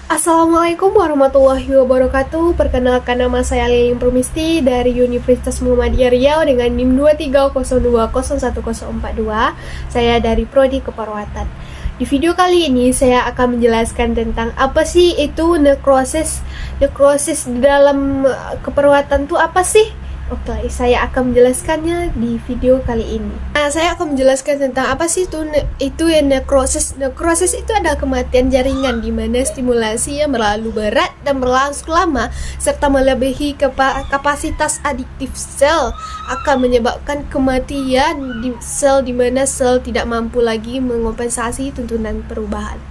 Assalamualaikum warahmatullahi wabarakatuh. Perkenalkan, nama saya Liling Permisti dari Universitas Muhammadiyah Riau dengan NIM 230201042. Saya dari Prodi Keperawatan. Di video kali ini saya akan menjelaskan tentang apa sih itu nekrosis. Nekrosis di dalam keperawatan itu apa sih? Oke, saya akan menjelaskannya di video kali ini. Nah, saya akan menjelaskan tentang apa sih itu yang nekrosis. Nekrosis itu adalah kematian jaringan di mana stimulasi yang terlalu berat dan berlangsung lama serta melebihi kapasitas adiktif sel akan menyebabkan kematian di sel di mana sel tidak mampu lagi mengompensasi tuntunan perubahan.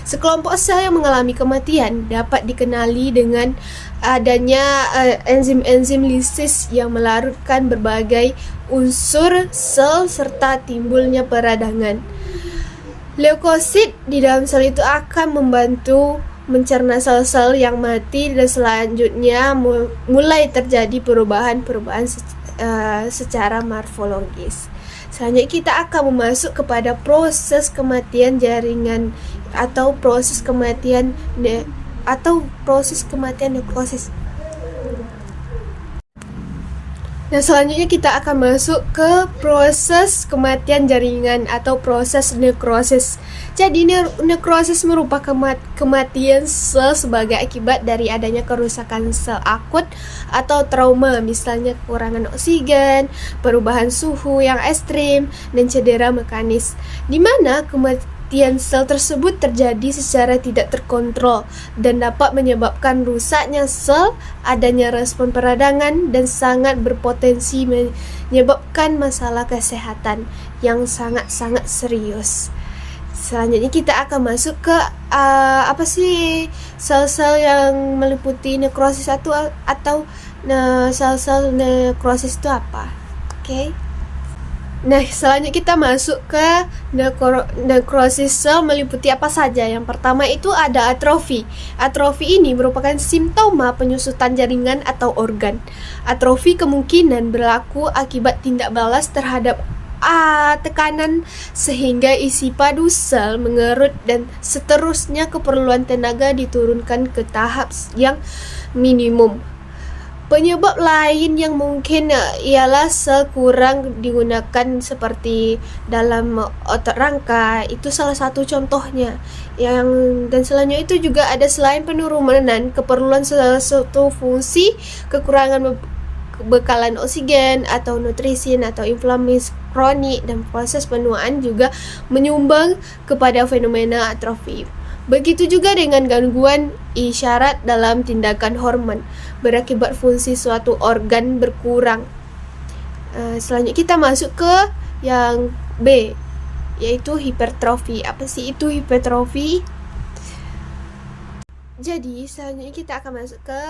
Sekelompok sel yang mengalami kematian dapat dikenali dengan adanya enzim-enzim lisis yang melarutkan berbagai unsur sel serta timbulnya peradangan. Leukosit di dalam sel itu akan membantu mencerna sel-sel yang mati dan selanjutnya mulai terjadi perubahan-perubahan secara morfologis. Selanjutnya kita akan masuk kepada proses kematian jaringan atau proses kematian nekrosis. Nah, selanjutnya kita akan masuk ke proses kematian jaringan atau proses nekrosis. Jadi nekrosis merupakan kematian sel sebagai akibat dari adanya kerusakan sel akut atau trauma, misalnya kekurangan oksigen, perubahan suhu yang ekstrim, dan cedera mekanis, di mana kematian sel tersebut terjadi secara tidak terkontrol dan dapat menyebabkan rusaknya sel, adanya respon peradangan, dan sangat berpotensi menyebabkan masalah kesehatan yang sangat-sangat serius. Selanjutnya kita akan masuk ke apa sih sel-sel yang meliputi nekrosis atau sel-sel nekrosis itu apa? Oke. Nah, selanjutnya kita masuk ke nekrosis sel meliputi apa saja. Yang pertama itu ada atrofi. Atrofi ini merupakan simptoma penyusutan jaringan atau organ. Atrofi kemungkinan berlaku akibat tindak balas terhadap tekanan sehingga isi padu sel mengerut dan seterusnya keperluan tenaga diturunkan ke tahap yang minimum. Penyebab lain yang mungkin ialah sel kurang digunakan seperti dalam otot rangka, itu salah satu contohnya. Dan selanjutnya itu juga ada selain penurunan keperluan suatu fungsi, kekurangan bekalan oksigen atau nutrisi atau inflamasi kronik, dan proses penuaan juga menyumbang kepada fenomena atrofi. Begitu juga dengan gangguan isyarat dalam tindakan hormon berakibat fungsi suatu organ berkurang. Selanjutnya kita masuk ke yang B, yaitu hipertrofi. Apa sih itu hipertrofi? Jadi selanjutnya kita akan masuk ke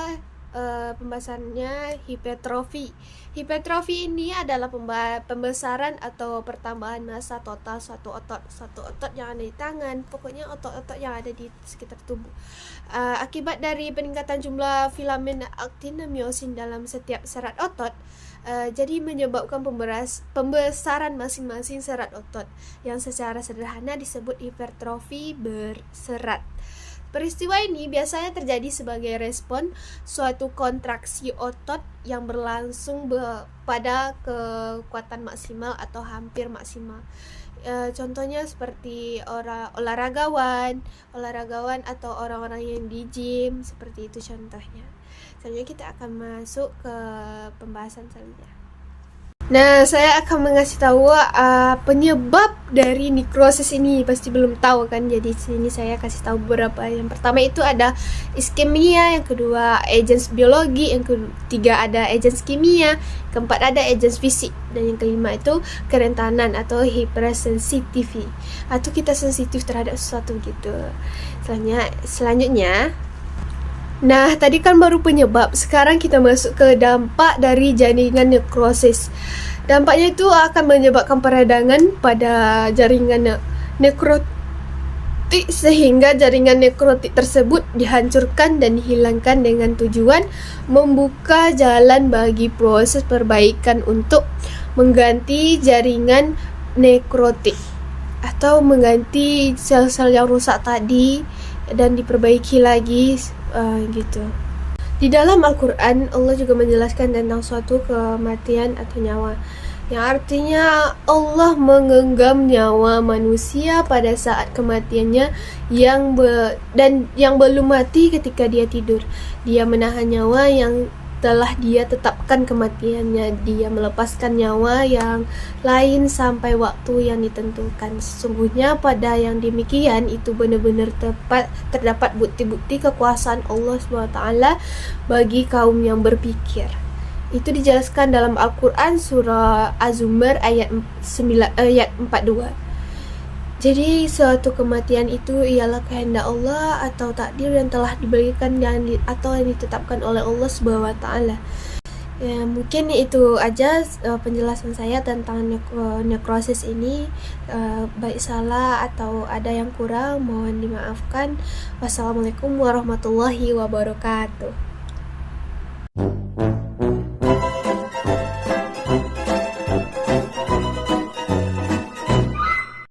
pembahasannya hipertrofi. Hipertrofi ini adalah pembesaran atau pertambahan massa total suatu otot yang ada di tangan, pokoknya otot-otot yang ada di sekitar tubuh. Akibat dari peningkatan jumlah filamen aktin dan miosin dalam setiap serat otot, jadi menyebabkan pembesaran masing-masing serat otot yang secara sederhana disebut hipertrofi berserat. Peristiwa ini biasanya terjadi sebagai respon suatu kontraksi otot yang berlangsung pada kekuatan maksimal atau hampir maksimal. Contohnya seperti olahragawan atau orang-orang yang di gym, seperti itu contohnya. Selanjutnya kita akan masuk ke pembahasan selanjutnya. Nah, saya akan mengasih tahu penyebab dari nekrosis ini. Pasti belum tahu kan? Jadi sini saya kasih tahu beberapa. Yang pertama itu ada iskemia, yang kedua agents biologi, yang ketiga ada agents kimia, keempat ada agents fisik, dan yang kelima itu kerentanan atau hypersensitivity, atau kita sensitif terhadap sesuatu gitu. Selanjutnya, nah, tadi kan baru penyebab. Sekarang kita masuk ke dampak dari jaringan nekrosis. Dampaknya itu akan menyebabkan peradangan pada jaringan nekrotik sehingga jaringan nekrotik tersebut dihancurkan dan dihilangkan dengan tujuan membuka jalan bagi proses perbaikan untuk mengganti jaringan nekrotik atau mengganti sel-sel yang rusak tadi dan diperbaiki lagi gitu. Di dalam Al-Quran, Allah juga menjelaskan tentang suatu kematian atau nyawa, yang artinya Allah menggenggam nyawa manusia pada saat kematiannya dan yang belum mati ketika dia tidur. Dia menahan nyawa yang telah dia tetapkan kematiannya. Dia melepaskan nyawa yang lain sampai waktu yang ditentukan. Sesungguhnya pada yang demikian itu benar-benar terdapat bukti-bukti kekuasaan Allah SWT bagi kaum yang berpikir. Itu dijelaskan dalam Al-Quran surah Az-Zumar ayat 42. Jadi suatu kematian itu ialah kehendak Allah atau takdir yang telah diberikan atau yang ditetapkan oleh Allah SWT. Ya, mungkin itu aja penjelasan saya tentang nekrosis ini. Baik salah atau ada yang kurang mohon dimaafkan. Wassalamualaikum warahmatullahi wabarakatuh.